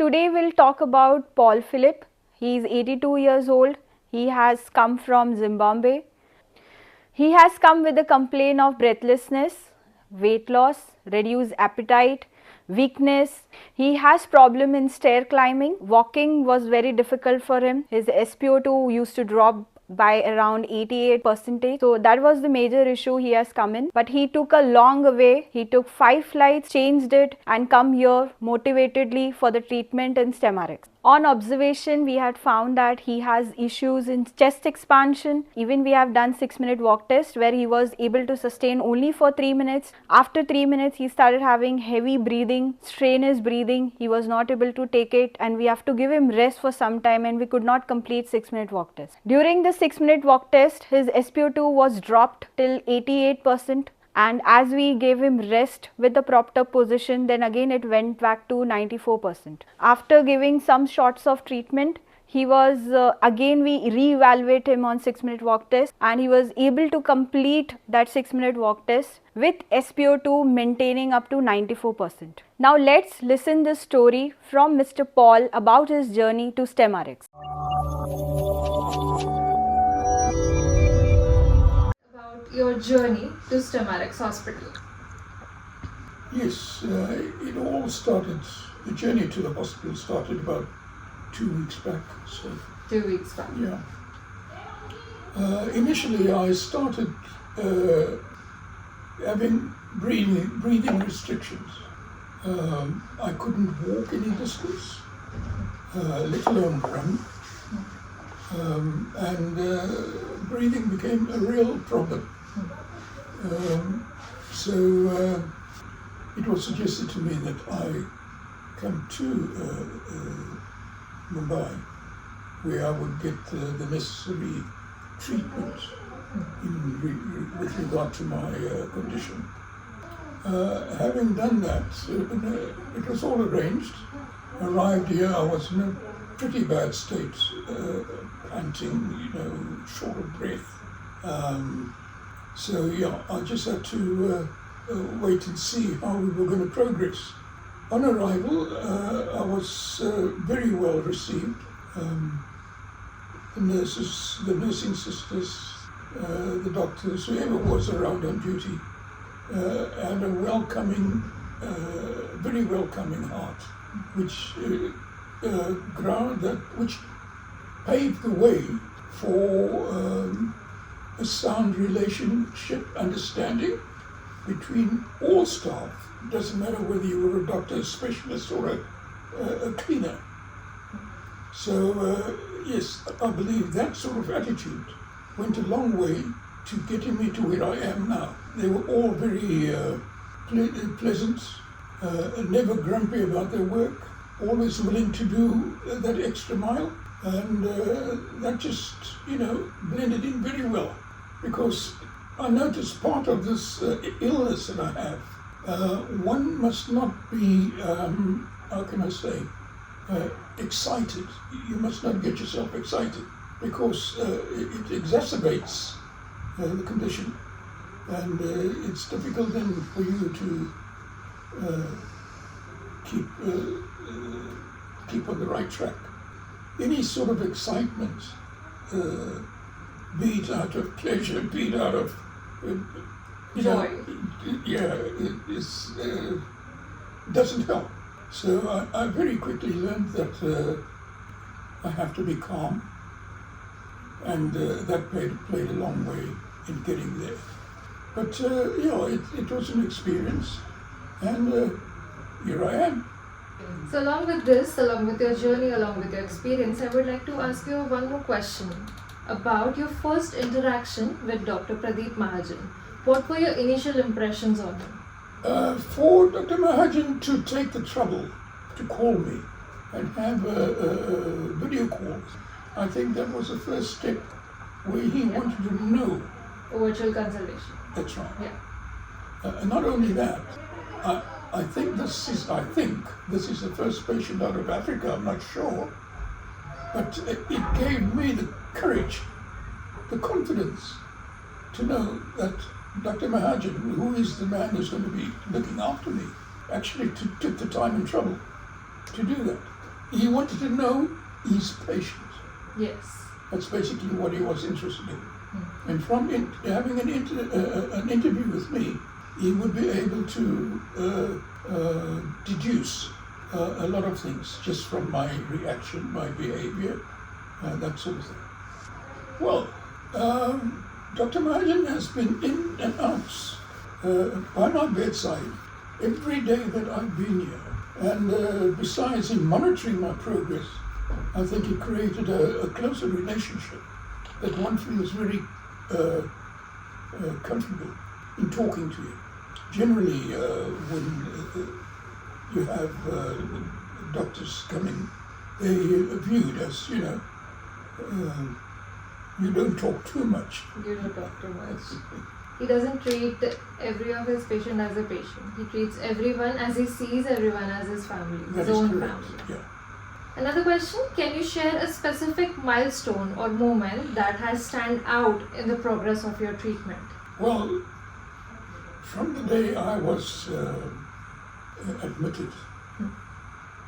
today we'll talk about Paul Philipp. He is 82 years old. He has come from Zimbabwe. He has come with a complaint of breathlessness, weight loss, reduced appetite, weakness. He has problem in stair climbing. Walking was very difficult for him. His SpO2 used to drop by around 88%. So that was the major issue he has come in. But he took a long way. He took 5 flights, changed it and come here motivatedly for the treatment in StemRx. On observation, we had found that he has issues in chest expansion. Even we have done 6-minute walk test where he was able to sustain only for 3 minutes. After 3 minutes, he started having heavy breathing, strenuous breathing. He was not able to take it and we have to give him rest for some time and we could not complete 6-minute walk test. During the 6-minute walk test, his SpO2 was dropped till 88%. And as we gave him rest with the propped up position, then again it went back to 94%. After giving some shots of treatment, he was again we reevaluate him on 6-minute walk test and he was able to complete that 6-minute walk test with SpO2 maintaining up to 94%. Now let's listen the story from Mr. Paul about his journey to StemRx. Your journey to StemRx Hospital. Yes, it all started, the journey to the hospital started about 2 weeks back. So 2 weeks back. Yeah. Initially I started having breathing restrictions. I couldn't walk any distance, let alone run. And breathing became a real problem. So it was suggested to me that I come to Mumbai, where I would get the necessary treatment with regard to my condition. Having done that, it was all arranged. Arrived here, I was in a pretty bad state, panting, short of breath. So yeah, I just had to wait and see how we were going to progress. On arrival, I was very well received. The nurses, the nursing sisters, the doctors, whoever was around on duty, had a welcoming, very welcoming heart, which which paved the way for a sound relationship, understanding between all staff. It doesn't matter whether you were a doctor, a specialist, or a cleaner. So yes, I believe that sort of attitude went a long way to getting me to where I am now. They were all very pleasant, never grumpy about their work, always willing to do that extra mile, and that just, blended in very well. Because I noticed part of this illness that I have, one must not be, excited. You must not get yourself excited because it exacerbates the condition, and it's difficult then for you to keep on the right track. Any sort of excitement, be it out of pleasure, be it out of joy, doesn't help. So I very quickly learned that I have to be calm, and that played a long way in getting there. But it was an experience, and here I am. So along with this, along with your journey, along with your experience, I would like to ask you one more question about your first interaction with Dr. Pradeep Mahajan. What were your initial impressions on him? For Dr. Mahajan to take the trouble to call me and have a video call, I think that was the first step where he wanted to know. A virtual consultation. That's right. Yeah. Not only that, I think this is the first patient out of Africa, I'm not sure, but it gave me the courage, the confidence to know that Dr. Mahajan, who is the man who's going to be looking after me, actually took the time and trouble to do that. He wanted to know his patient. Yes. That's basically what he was interested in. And from having an interview with me, he would be able to deduce a lot of things just from my reaction, my behavior, that sort of thing. Well, Dr. Mahajan has been in and out by my bedside every day that I've been here. And besides in monitoring my progress, I think it created a closer relationship that one feels very comfortable in talking to you. Generally, when you have doctors coming, they are viewed as, you don't talk too much. You don't talk too much. He doesn't treat every of his patient as a patient. He treats everyone as he sees everyone as his family, That his is own correct. family. Yeah. Another question, can you share a specific milestone or moment that has stand out in the progress of your treatment? Well, from the day I was admitted,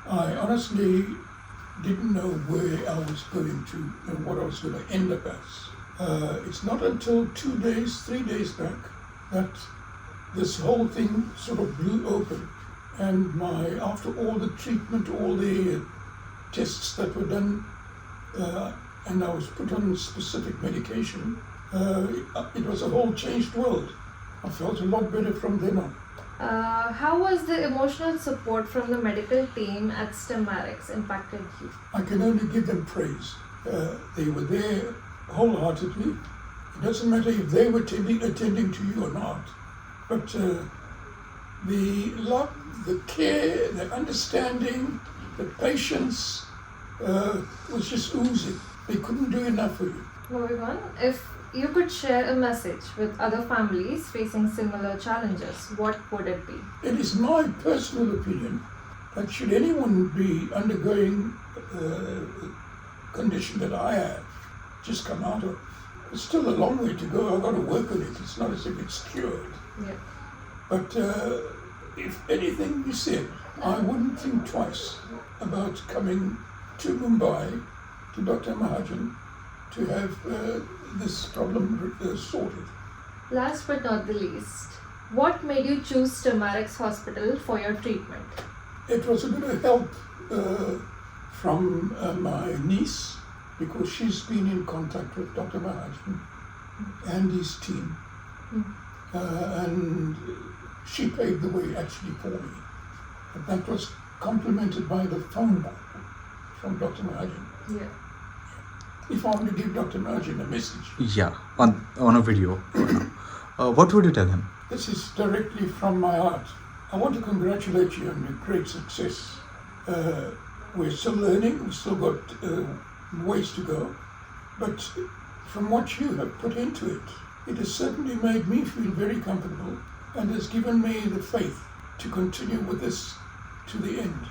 I honestly didn't know where I was going to and what I was going to end up as. It's not until 3 days back that this whole thing sort of blew open, and after all the treatment, all the tests that were done, and I was put on specific medication, it was a whole changed world. I felt a lot better from then on. How was the emotional support from the medical team at StemRx impacted you? I can only give them praise. They were there wholeheartedly. It doesn't matter if they were attending to you or not, but the love, the care, the understanding, the patience was just oozing. They couldn't do enough for you. Moving on, if you could share a message with other families facing similar challenges, what would it be? It is my personal opinion that should anyone be undergoing a condition that I have just come out of, it's still a long way to go. I've got to work on it. It's not as if it's cured. Yeah. But if anything is said, I wouldn't think twice about coming to Mumbai, to Dr. Mahajan, to have this problem sorted. Last but not the least, what made you choose StemRx Hospital for your treatment? It was a bit of help from my niece, because she's been in contact with Dr. Mahajan and his team. And she paved the way actually for me. And that was complemented by the phone call from Dr. Mahajan. Yeah. If I want to give Dr. Mahajan a message, Yeah, on a video. What would you tell him? this is directly from my heart. I want to congratulate you on your great success. We're still learning, we've still got ways to go. But from what you have put into it, it has certainly made me feel very comfortable and has given me the faith to continue with this to the end.